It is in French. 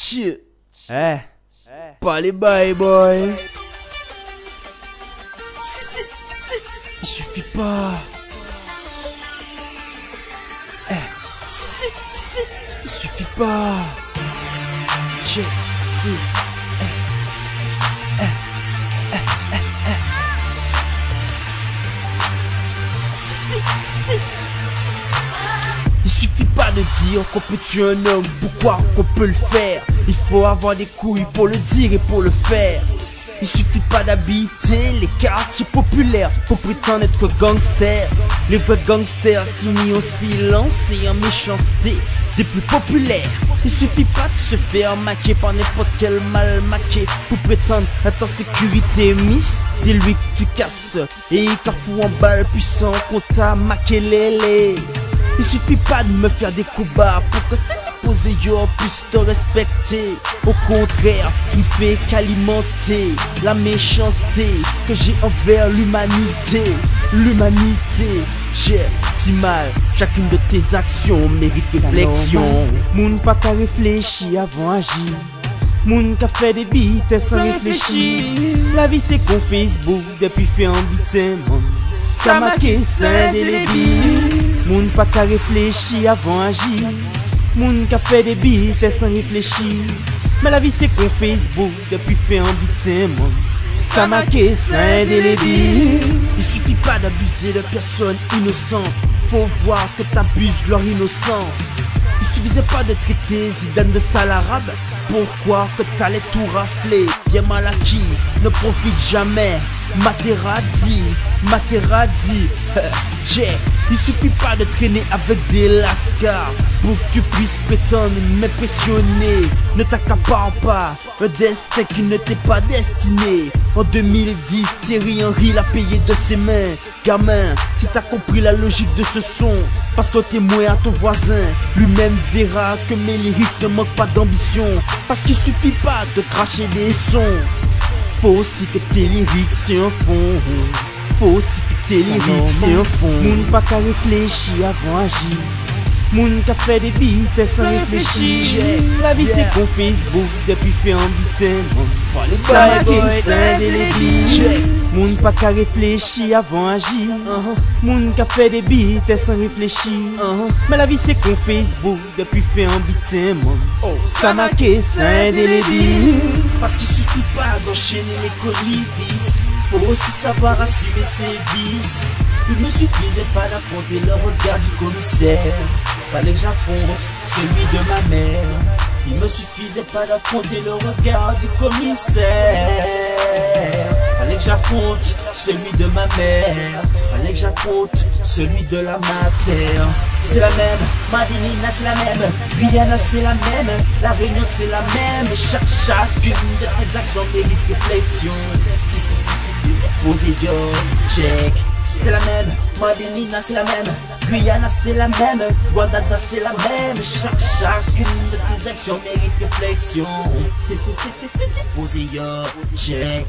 Chill. Pas les bye boy. Il suffit pas. Il suffit pas. Chill. Il suffit pas de dire qu'on peut tuer un homme pour croire qu'on peut le faire. Il faut avoir des couilles pour le dire et pour le faire. Il suffit pas d'habiter les quartiers populaires pour prétendre être gangster. Les vrais gangsters tignent en silence et en méchanceté des plus populaires. Il suffit pas de se faire maquer par n'importe quel mal maqué pour prétendre être en sécurité. Miss, dis-lui que tu casses et t'en fous en balle puissant qu'on t'a maqué lélé. Il suffit pas de me faire des coups bas pour que c'est supposé yo puisse te respecter. Au contraire, tu ne fais qu'alimenter la méchanceté que j'ai envers l'humanité. L'humanité, j'ai petit mal. Chacune de tes actions mérite réflexion. Moun pas qu'à réfléchir avant agir. Moun qu'a fait des bites sans réfléchir. La vie c'est qu'on Facebook depuis fait un bitement. Ça m'a qu'est des lévis. Moun pas qu'à réfléchir avant agir. Moun qu'a fait des bites sans réfléchir. Mais la vie c'est qu'on Facebook depuis fait un bitement. Ça m'a qu'est des lévis. Il suffit pas d'abuser de personnes innocentes. Faut voir que t'abuses de leur innocence. Il suffisait pas de traiter Zidane de sale arabe. Pourquoi que t'allais tout rafler? Bien mal acquis, ne profite jamais. Materazzi, il suffit pas de traîner avec des lascars pour que tu puisses prétendre m'impressionner. Ne t'accapare pas un destin qui ne t'est pas destiné. En 2010, Thierry Henry l'a payé de ses mains. Gamin, si t'as compris la logique de ce son, parce que témoin à ton voisin, lui-même verra que mes lyrics ne manquent pas d'ambition. Parce qu'il suffit pas de cracher des sons. Faut aussi que tes lyrics c'est un fond. Faut aussi que tes lyrics c'est un fond. Moun pas qu'à réfléchir avant agir. Moun qu'a fait des bites sans réfléchir. La vie c'est qu'on Facebook depuis fait un bitement. Ça m'a qu'est des lévis. Moun pas qu'à réfléchir avant agir. Moun qu'a fait des bites sans réfléchir. Mais la vie c'est qu'on Facebook depuis fait un bitement. Ça m'a qu'est des lévis. Parce qu'il suffit pas d'enchaîner les colivis. Faut aussi savoir assumer ses vices. Il ne suffisait pas d'affronter le regard du commissaire. Fallait que j'affronte celui de ma mère. Il me suffisait pas d'affronter le regard du commissaire. Fallait que j'affronte celui de ma mère. Fallait que j'affronte celui de la mater. C'est la même, Madinina c'est la même, Guyana c'est la même, La Réunion c'est la même. Chacune de tes actions mérite réflexion. Si, posé yo, check. C'est la même, Madinina c'est la même, Guyana c'est la même, Guadada c'est la même. Chacune de tes actions mérite réflexion. Si, posé yo, check.